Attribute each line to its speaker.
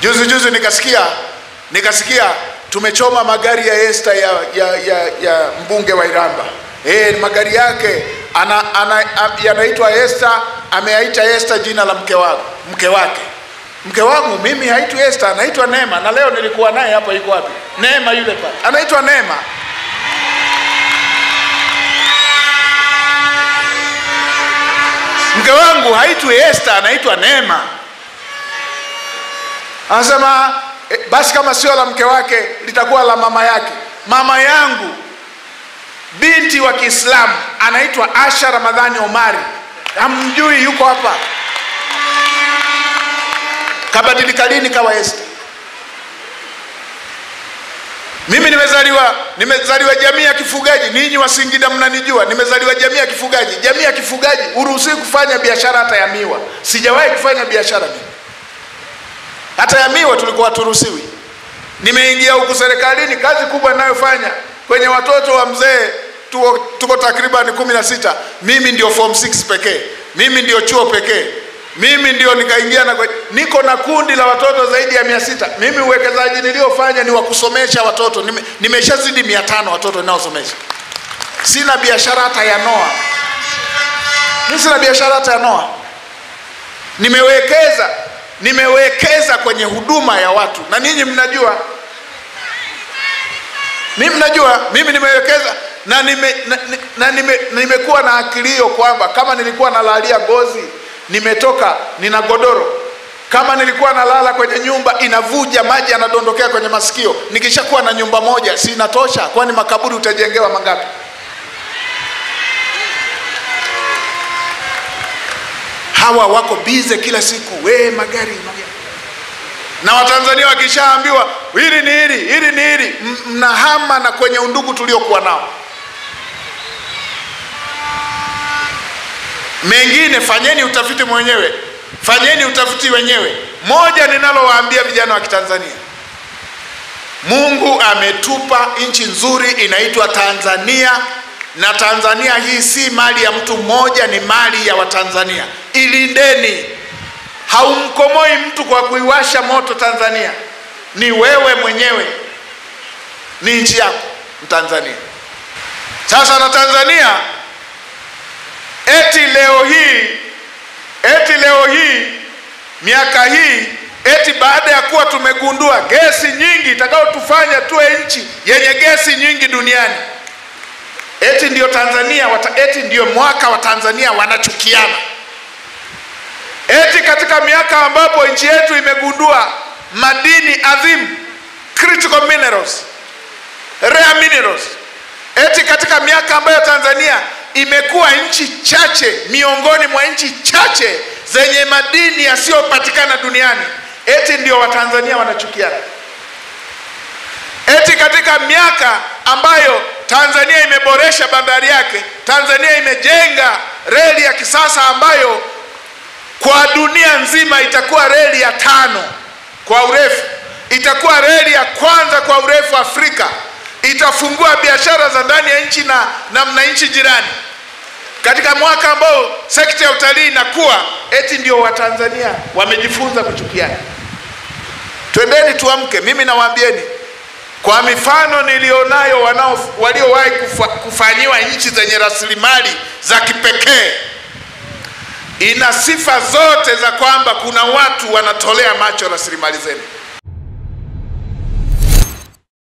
Speaker 1: Juzi nikasikia tumechoma magari ya Esther ya mbunge wa Iramba. Magari yake yanaitwa Esther, ameaita Esther jina la mke wake. Mke wangu mimi haitwi Esther, anaitwa Neema, na leo nilikuwa naye hapa. Yuko wapi Neema? Yule pale anaitwa Neema. Mke wangu haitwi Esther, anaitwa Neema. Anasema basi kama sio la mke wake litakuwa la mama yake. Mama yangu binti wa Kiislamu anaitwa Asha Ramadhani Omari. Hamjui? Yuko hapa. Kabadilika lini kawa Esther? Mimi nimezaliwa jamii ya kifugaji. Ninyi wa Singida mnanijua. Nimezaliwa jamii ya kifugaji. Jamii ya kifugaji uruhusiwi kufanya biashara hata ya miwa. Sijawahi kufanya biashara mimi. Hata ya miwa tulikuwa turuhusiwi. Nimeingia huku serikalini, kazi kubwa ninayofanya kwenye watoto wa mzee tuko takriban 16. Mimi ndio form 6 pekee. Mimi ndio chuo pekee. Mimi ndio nikaingia niko na kundi la watoto zaidi ya 600. Mimi uwekezaji niliofanya ni wa kusomesha watoto. Nimeshazidi 500 watoto ninaosomesha. Sina biashara hata ya Noa. Mimi sina biashara hata ya Noa. Nimewekeza kwenye huduma ya watu. Na ninyi mnajua. Mimi nimewekeza na nimekuwa na akilio kwamba kama nilikuwa nalalia gozi, nimetoka nina godoro. Kama nilikuwa nalala kwenye nyumba inavuja, maji yanadondokea kwenye masikio, nikishakuwa na nyumba moja si inatosha? Kwani makaburi utajengewa mangapi? Hawa wako bize kila siku, magari. Na Watanzania wakishaambiwa hili ni hili, mnahama na kwenye undugu tuliokuwa nao. Mengine fanyeni utafiti mwenyewe. Fanyeni utafiti wenyewe. Moja ninalowaambia vijana wa Kitanzania, Mungu ametupa nchi nzuri inaitwa Tanzania, na Tanzania hii si mali ya mtu mmoja, ni mali ya Watanzania. Ilindeni. Haumkomoi mtu kwa kuiwasha moto Tanzania. Ni wewe mwenyewe. Ni nchi yako Tanzania. Sasa na Tanzania eti leo hii miaka hii baada ya kuwa tumegundua gesi nyingi itakayotufanya tuwe nchi yenye gesi nyingi duniani, ndio Tanzania ndio mwaka wa Tanzania wanachukiana. Katika miaka ambapo nchi yetu imegundua madini adhimu, critical minerals, rare minerals, katika miaka ambayo Tanzania imekuwa nchi chache miongoni mwa nchi chache zenye madini yasiyopatikana duniani, ndio Watanzania wanachukiana. Katika miaka ambayo Tanzania imeboresha bandari yake, Tanzania imejenga reli ya kisasa ambayo kwa dunia nzima itakuwa reli ya 5 kwa urefu, itakuwa reli ya kwanza kwa urefu Afrika, itafungua biashara za ndani ya nchi na nchi jirani. Katika mwaka ambao sekta ya utalii inakuwa, ndio Watanzania wamejifunza kuchukiana. Twendeni tuamke. Mimi nawaambieni kwa mifano nilionayo waliowahi kufanyiwa nchi zenye rasilimali za kipekee, ina sifa zote za kwamba kuna watu wanatolea macho rasilimali zenu.